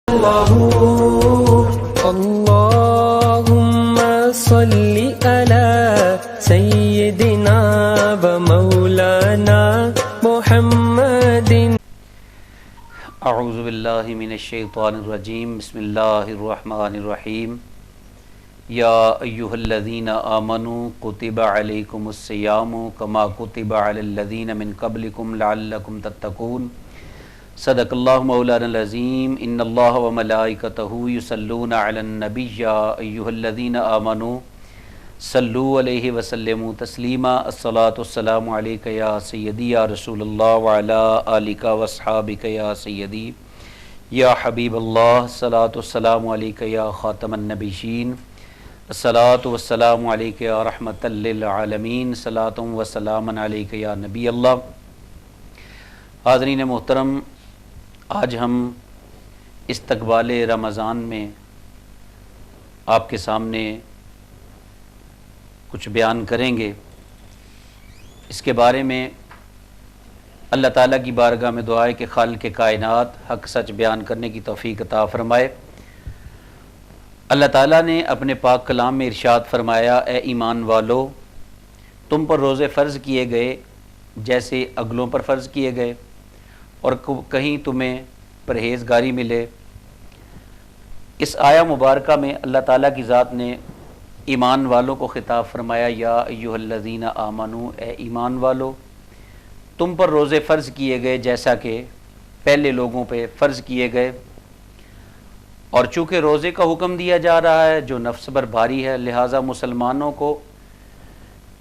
اللهم صل على سيدنا ومولانا محمد. اعوذ باللہ من الشیطان الرجیم. بسم اللہ الرحمن الرحیم. یا ایہا الذین آمنوا کتب علیکم الصیام کما کتب علی الذین من قبلکم لعلکم تتقون. صدق اللہ مولانا العظیم. ان اللہ وملائکتہ یصلون علی النبی یا ایہا الذین آمنوا صلوا علیہ وسلموا تسلیما. الصلاۃ والسلام علیک یا سیدی یا رسول اللہ وعلی آلک واصحابک یا سیدی یا حبیب اللہ. الصلاۃ والسلام علیک یا خاتم النبیین. الصلاۃ والسلام علیک یا رحمۃ للعالمین. صلاۃ و سلام علیک یا نبی اللہ. حاضرین محترم، آج ہم استقبال رمضان میں آپ کے سامنے کچھ بیان کریں گے. اس کے بارے میں اللہ تعالیٰ کی بارگاہ میں دعا ہے کہ خالق کائنات حق سچ بیان کرنے کی توفیق عطا فرمائے. اللہ تعالیٰ نے اپنے پاک کلام میں ارشاد فرمایا، اے ایمان والو، تم پر روزے فرض کیے گئے جیسے اگلوں پر فرض کیے گئے، اور کہیں تمہیں پرہیزگاری ملے. اس آیہ مبارکہ میں اللہ تعالیٰ کی ذات نے ایمان والوں کو خطاب فرمایا، یا ایھا الذین آمنو، اے ایمان والو، تم پر روزے فرض کیے گئے جیسا کہ پہلے لوگوں پہ فرض کیے گئے. اور چونکہ روزے کا حکم دیا جا رہا ہے جو نفس پر بھاری ہے، لہٰذا مسلمانوں کو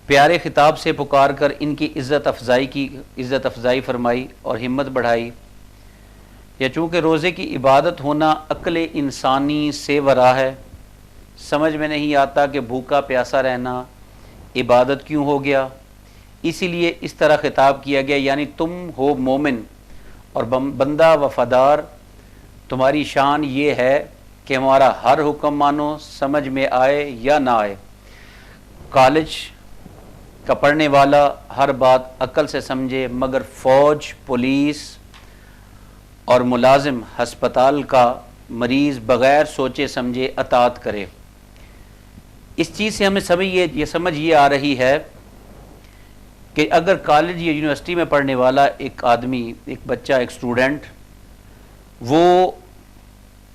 پیارے خطاب سے پکار کر ان کی عزت افزائی فرمائی اور ہمت بڑھائی. یا چونکہ روزے کی عبادت ہونا عقل انسانی سے ورا ہے، سمجھ میں نہیں آتا کہ بھوکا پیاسا رہنا عبادت کیوں ہو گیا، اسی لیے اس طرح خطاب کیا گیا. یعنی تم ہو مومن اور بندہ وفادار، تمہاری شان یہ ہے کہ ہمارا ہر حکم مانو، سمجھ میں آئے یا نہ آئے. کالج کا پڑھنے والا ہر بات عقل سے سمجھے، مگر فوج، پولیس اور ملازم ہسپتال کا مریض بغیر سوچے سمجھے اطاعت کرے. اس چیز سے ہمیں سمجھ یہ آ رہی ہے کہ اگر کالج یا یونیورسٹی میں پڑھنے والا ایک آدمی، ایک بچہ، ایک اسٹوڈنٹ، وہ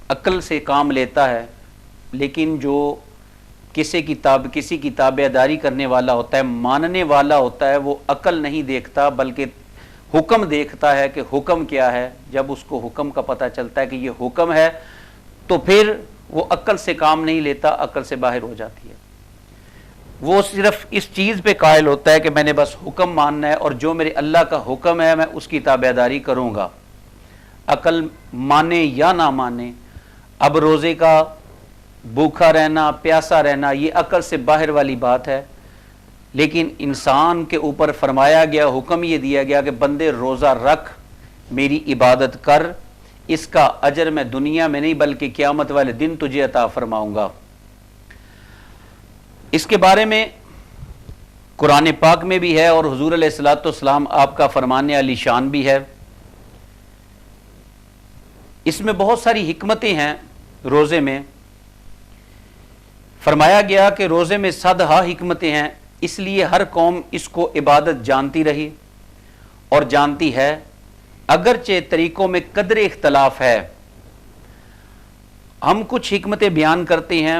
عقل سے کام لیتا ہے، لیکن جو کسی کی تابعداری کرنے والا ہوتا ہے، ماننے والا ہوتا ہے، وہ عقل نہیں دیکھتا بلکہ حکم دیکھتا ہے کہ حکم کیا ہے. جب اس کو حکم کا پتہ چلتا ہے کہ یہ حکم ہے تو پھر وہ عقل سے کام نہیں لیتا، عقل سے باہر ہو جاتی ہے. وہ صرف اس چیز پہ قائل ہوتا ہے کہ میں نے بس حکم ماننا ہے، اور جو میرے اللہ کا حکم ہے میں اس کی تابعداری کروں گا، عقل مانے یا نہ مانے. اب روزے کا بھوکا رہنا، پیاسا رہنا، یہ عقل سے باہر والی بات ہے، لیکن انسان کے اوپر فرمایا گیا، حکم یہ دیا گیا کہ بندے روزہ رکھ، میری عبادت کر، اس کا اجر میں دنیا میں نہیں بلکہ قیامت والے دن تجھے عطا فرماؤں گا. اس کے بارے میں قرآن پاک میں بھی ہے اور حضور علیہ الصلوۃ والسلام آپ کا فرمان علی شان بھی ہے. اس میں بہت ساری حکمتیں ہیں. روزے میں فرمایا گیا کہ روزے میں 100 حکمتیں ہیں، اس لیے ہر قوم اس کو عبادت جانتی رہی اور جانتی ہے، اگرچہ طریقوں میں قدر اختلاف ہے. ہم کچھ حکمتیں بیان کرتے ہیں.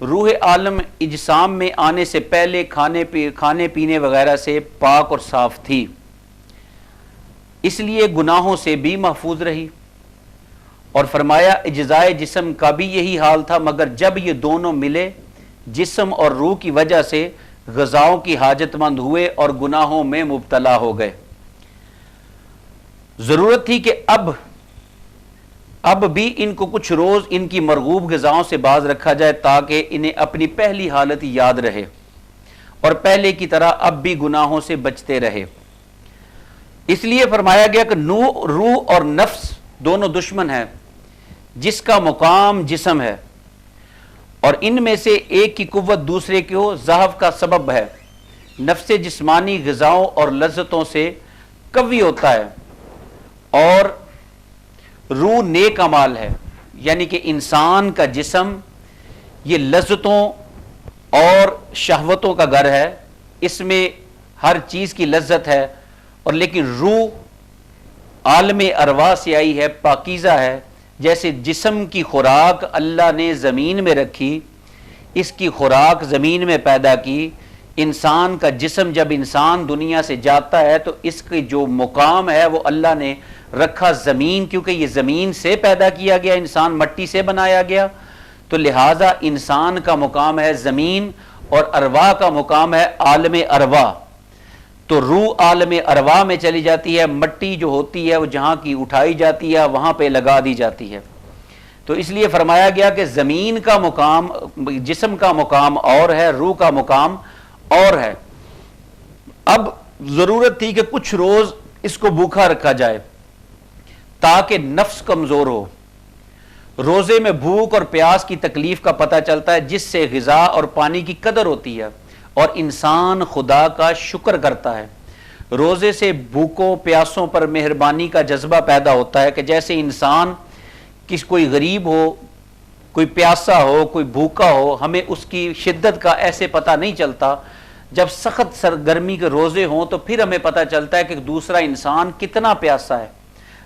روح عالم اجسام میں آنے سے پہلے کھانے پینے وغیرہ سے پاک اور صاف تھی، اس لیے گناہوں سے بھی محفوظ رہی. اور فرمایا اجزائے جسم کا بھی یہی حال تھا، مگر جب یہ دونوں ملے جسم اور روح کی وجہ سے غذاؤں کی حاجت مند ہوئے اور گناہوں میں مبتلا ہو گئے. ضرورت تھی کہ اب بھی ان کو کچھ روز ان کی مرغوب غذاؤں سے باز رکھا جائے تاکہ انہیں اپنی پہلی حالت یاد رہے اور پہلے کی طرح اب بھی گناہوں سے بچتے رہے. اس لیے فرمایا گیا کہ روح اور نفس دونوں دشمن ہیں، جس کا مقام جسم ہے، اور ان میں سے ایک کی قوت دوسرے کو ضعف کا سبب ہے. نفس جسمانی غذاؤں اور لذتوں سے قوی ہوتا ہے اور روح نیک اعمال ہے، یعنی کہ انسان کا جسم یہ لذتوں اور شہوتوں کا گھر ہے، اس میں ہر چیز کی لذت ہے، اور لیکن روح عالم ارواح سے آئی ہے، پاکیزہ ہے۔ جیسے جسم کی خوراک اللہ نے زمین میں رکھی، اس کی خوراک زمین میں پیدا کی، انسان کا جسم جب انسان دنیا سے جاتا ہے تو اس کی جو مقام ہے وہ اللہ نے رکھا زمین، کیونکہ یہ زمین سے پیدا کیا گیا، انسان مٹی سے بنایا گیا، تو لہٰذا انسان کا مقام ہے زمین اور ارواح کا مقام ہے عالم ارواح۔ تو روح عالم ارواح میں چلی جاتی ہے، مٹی جو ہوتی ہے وہ جہاں کی اٹھائی جاتی ہے وہاں پہ لگا دی جاتی ہے۔ تو اس لیے فرمایا گیا کہ زمین کا مقام، جسم کا مقام اور ہے، روح کا مقام اور ہے۔ اب ضرورت تھی کہ کچھ روز اس کو بھوکا رکھا جائے تاکہ نفس کمزور ہو۔ روزے میں بھوک اور پیاس کی تکلیف کا پتہ چلتا ہے، جس سے غذا اور پانی کی قدر ہوتی ہے اور انسان خدا کا شکر کرتا ہے۔ روزے سے بھوکوں پیاسوں پر مہربانی کا جذبہ پیدا ہوتا ہے کہ جیسے انسان کوئی غریب ہو، کوئی پیاسا ہو، کوئی بھوکا ہو، ہمیں اس کی شدت کا ایسے پتہ نہیں چلتا۔ جب سخت سرگرمی کے روزے ہوں تو پھر ہمیں پتہ چلتا ہے کہ دوسرا انسان کتنا پیاسا ہے۔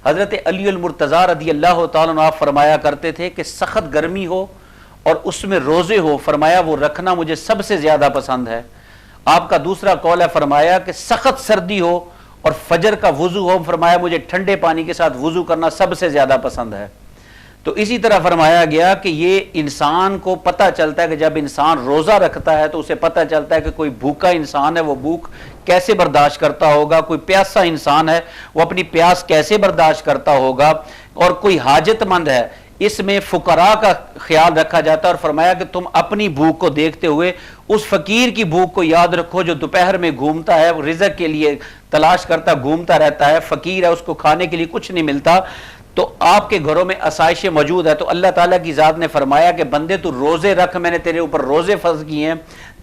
حضرت علی المرتضیٰ رضی اللہ تعالیٰ عنہ فرمایا کرتے تھے کہ سخت گرمی ہو اور اس میں روزے ہو، فرمایا وہ رکھنا مجھے سب سے زیادہ پسند ہے۔ آپ کا دوسرا قول ہے، فرمایا کہ سخت سردی ہو اور فجر کا وضو ہو، فرمایا مجھے ٹھنڈے پانی کے ساتھ وضو کرنا سب سے زیادہ پسند ہے۔ تو اسی طرح فرمایا گیا کہ یہ انسان کو پتہ چلتا ہے کہ جب انسان روزہ رکھتا ہے تو اسے پتہ چلتا ہے کہ کوئی بھوکا انسان ہے وہ بھوک کیسے برداشت کرتا ہوگا، کوئی پیاسا انسان ہے وہ اپنی پیاس کیسے برداشت کرتا ہوگا، اور کوئی حاجت مند ہے، اس میں فقراء کا خیال رکھا جاتا ہے۔ اور فرمایا کہ تم اپنی بھوک کو دیکھتے ہوئے اس فقیر کی بھوک کو یاد رکھو جو دوپہر میں گھومتا ہے، وہ رزق کے لیے تلاش کرتا گھومتا رہتا ہے، فقیر ہے، اس کو کھانے کے لیے کچھ نہیں ملتا۔ تو آپ کے گھروں میں آسائشیں موجود ہے، تو اللہ تعالیٰ کی ذات نے فرمایا کہ بندے تو روزے رکھ، میں نے تیرے اوپر روزے فرض کیے ہیں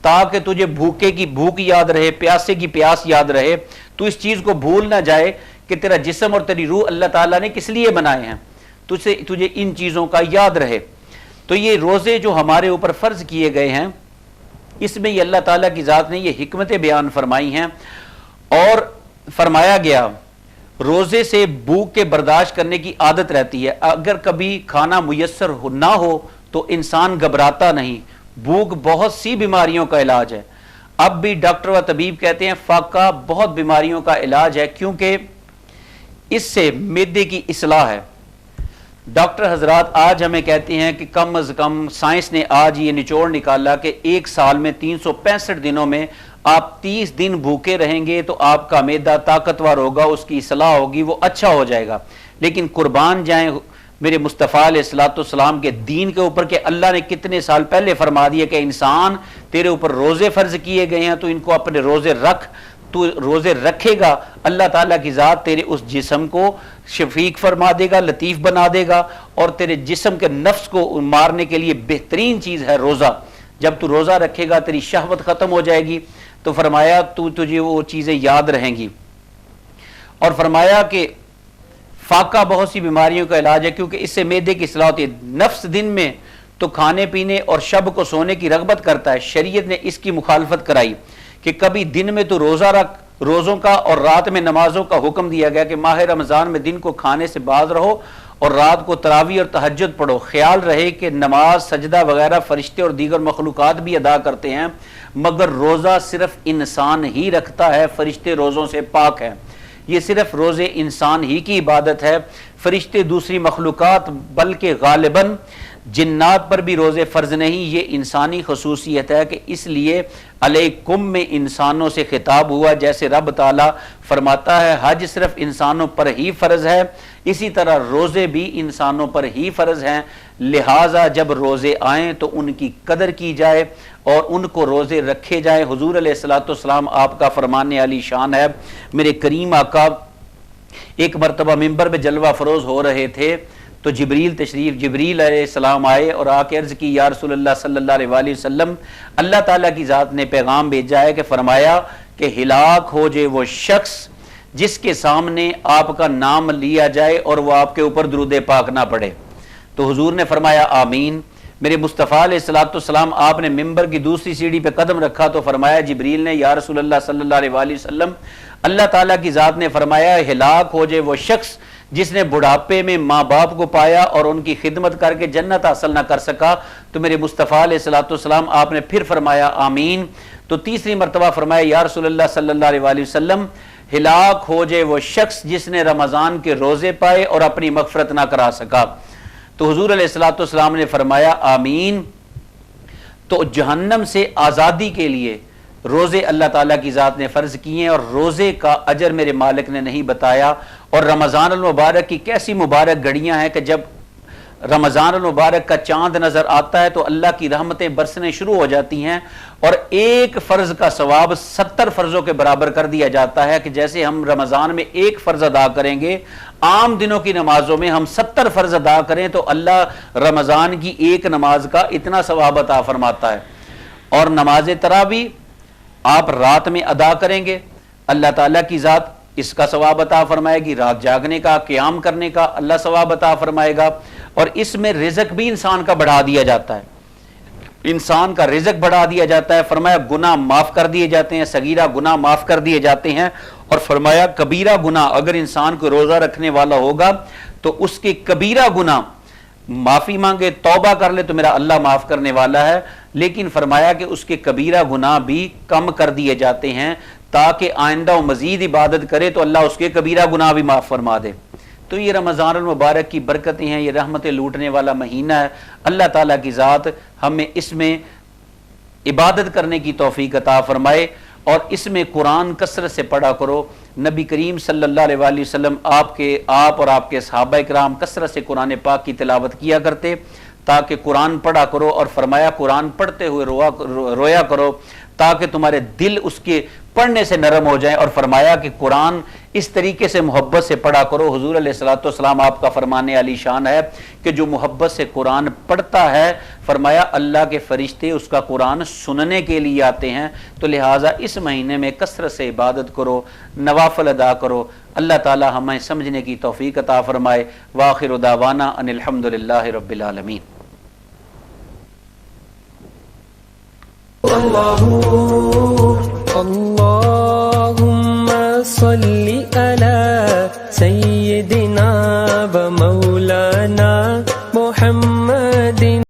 تاکہ تجھے بھوکے کی بھوک یاد رہے، پیاسے کی پیاس یاد رہے، تو اس چیز کو بھول نہ جائے کہ تیرا جسم اور تیری روح اللہ تعالیٰ نے کس لیے بنائے ہیں، تجھے ان چیزوں کا یاد رہے۔ تو یہ روزے جو ہمارے اوپر فرض کیے گئے ہیں، اس میں یہ اللہ تعالیٰ کی ذات نے یہ حکمتیں بیان فرمائی ہیں، اور فرمایا گیا روزے سے بھوک کے برداشت کرنے کی عادت رہتی ہے۔ اگر کبھی کھانا میسر نہ ہو تو انسان گھبراتا نہیں، بھوک بہت سی بیماریوں کا علاج ہے۔ اب بھی ڈاکٹر و طبیب کہتے ہیں فاقہ بہت بیماریوں کا علاج ہے، کیونکہ اس سے معدے کی اصلاح ہے۔ ڈاکٹر حضرات آج ہمیں کہتے ہیں کہ کم از کم سائنس نے آج یہ نچوڑ نکالا کہ ایک سال میں 365 دنوں میں آپ 30 دن بھوکے رہیں گے تو آپ کا معدہ طاقتور ہوگا، اس کی اصلاح ہوگی، وہ اچھا ہو جائے گا۔ لیکن قربان جائیں میرے مصطفیٰ علیہ الصلوۃ والسلام کے دین کے اوپر کہ اللہ نے کتنے سال پہلے فرما دیا کہ انسان تیرے اوپر روزے فرض کیے گئے ہیں، تو ان کو اپنے روزے رکھ، تو روزے رکھے گا، اللہ تعالیٰ کی ذات تیرے اس جسم کو شفیق فرما دے گا، لطیف بنا دے گا، اور تیرے جسم کے نفس کو مارنے کے لیے بہترین چیز ہے روزہ۔ جب تو روزہ رکھے گا تیری شہوت ختم ہو جائے گی، تو فرمایا تجھے وہ چیزیں یاد رہیں گی۔ اور فرمایا کہ فاقہ بہت سی بیماریوں کا علاج ہے، کیونکہ اس سے معدے کی اصلاح ہوتی ہے۔ نفس دن میں تو کھانے پینے اور شب کو سونے کی رغبت کرتا ہے، شریعت نے اس کی مخالفت کرائی کہ کبھی دن میں تو روزہ رکھ، روزوں کا، اور رات میں نمازوں کا حکم دیا گیا کہ ماہ رمضان میں دن کو کھانے سے باز رہو اور رات کو تراویح اور تہجد پڑھو۔ خیال رہے کہ نماز، سجدہ وغیرہ فرشتے اور دیگر مخلوقات بھی ادا کرتے ہیں، مگر روزہ صرف انسان ہی رکھتا ہے، فرشتے روزوں سے پاک ہیں۔ یہ صرف روزے انسان ہی کی عبادت ہے، فرشتے دوسری مخلوقات بلکہ غالباً جنات پر بھی روزے فرض نہیں۔ یہ انسانی خصوصیت ہے کہ اس لیے علیکم میں انسانوں سے خطاب ہوا، جیسے رب تعالیٰ فرماتا ہے حج صرف انسانوں پر ہی فرض ہے، اسی طرح روزے بھی انسانوں پر ہی فرض ہیں۔ لہٰذا جب روزے آئیں تو ان کی قدر کی جائے اور ان کو روزے رکھے جائیں۔ حضور علیہ الصلوۃ والسلام آپ کا فرمان علی شان ہے، میرے کریم آقا ایک مرتبہ ممبر پہ جلوہ فروز ہو رہے تھے تو جبریل علیہ السلام آئے اور آ کے عرض کی یا رسول اللہ صلی اللہ علیہ وآلہ وسلم، اللہ تعالیٰ کی ذات نے پیغام بھیجا ہے کہ فرمایا کہ ہلاک ہو جائے وہ شخص جس کے سامنے آپ کا نام لیا جائے اور وہ آپ کے اوپر درود پاک نہ پڑھے۔ تو حضور نے فرمایا آمین۔ میرے مصطفیٰ علیہ الصلوۃ والسلام آپ نے ممبر کی دوسری سیڑھی پہ قدم رکھا تو فرمایا جبریل نے یا رسول اللہ صلی اللہ علیہ وآلہ وسلم، اللہ تعالیٰ کی ذات نے فرمایا ہلاک ہو جائے وہ شخص جس نے بڑھاپے میں ماں باپ کو پایا اور ان کی خدمت کر کے جنت حاصل نہ کر سکا۔ تو میرے مصطفیٰ علیہ الصلوۃ والسلام آپ نے پھر فرمایا آمین۔ تو تیسری مرتبہ فرمایا یا رسول اللہ صلی اللہ علیہ وآلہ وسلم ہلاک ہو جائے وہ شخص جس نے رمضان کے روزے پائے اور اپنی مغفرت نہ کرا سکا۔ تو حضور علیہ الصلوۃ والسلام نے فرمایا آمین۔ تو جہنم سے آزادی کے لیے روزے اللہ تعالیٰ کی ذات نے فرض کیے ہیں، اور روزے کا اجر میرے مالک نے نہیں بتایا۔ اور رمضان المبارک کی کیسی مبارک گھڑیاں ہیں کہ جب رمضان المبارک کا چاند نظر آتا ہے تو اللہ کی رحمتیں برسنے شروع ہو جاتی ہیں، اور ایک فرض کا ثواب 70 فرضوں کے برابر کر دیا جاتا ہے، کہ جیسے ہم رمضان میں ایک فرض ادا کریں گے، عام دنوں کی نمازوں میں ہم 70 فرض ادا کریں تو اللہ رمضان کی ایک نماز کا اتنا ثواب عطا فرماتا ہے۔ اور نماز تراویح آپ رات میں ادا کریں گے، اللہ تعالیٰ کی ذات اس کا ثواب عطا فرمائے گی، رات جاگنے کا، قیام کرنے کا اللہ ثواب عطا فرمائے گا۔ اور اس میں رزق بھی انسان کا بڑھا دیا جاتا ہے، انسان کا رزق بڑھا دیا جاتا ہے۔ فرمایا گناہ معاف کر دیے جاتے ہیں، صغیرہ گناہ معاف کر دیے جاتے ہیں، اور فرمایا کبیرہ گناہ اگر انسان کو روزہ رکھنے والا ہوگا تو اس کے کبیرہ گناہ معافی مانگے، توبہ کر لے تو میرا اللہ معاف کرنے والا ہے، لیکن فرمایا کہ اس کے کبیرہ گناہ بھی کم کر دیے جاتے ہیں تاکہ آئندہ و مزید عبادت کرے تو اللہ اس کے کبیرہ گناہ بھی معاف فرما دے۔ تو یہ رمضان المبارک کی برکتیں ہیں، یہ رحمتیں لوٹنے والا مہینہ ہے۔ اللہ تعالیٰ کی ذات ہمیں اس میں عبادت کرنے کی توفیق عطا فرمائے، اور اس میں قرآن کثرت سے پڑھا کرو۔ نبی کریم صلی اللہ علیہ وآلہ وسلم آپ اور آپ کے صحابہ اکرام کثرت سے قرآن پاک کی تلاوت کیا کرتے تاکہ قرآن پڑھا کرو، اور فرمایا قرآن پڑھتے ہوئے رویا کرو تاکہ تمہارے دل اس کے پڑھنے سے نرم ہو جائیں، اور فرمایا کہ قرآن اس طریقے سے محبت سے پڑھا کرو۔ حضور علیہ الصلوۃ والسلام آپ کا فرمان علی شان ہے کہ جو محبت سے قرآن پڑھتا ہے، فرمایا اللہ کے فرشتے اس کا قرآن سننے کے لیے آتے ہیں۔ تو لہٰذا اس مہینے میں کثرت سے عبادت کرو، نوافل ادا کرو۔ اللہ تعالی ہمیں سمجھنے کی توفیق عطا فرمائے۔ وآخر دعوانا ان الحمد للہ رب العالمین۔ اللهم صل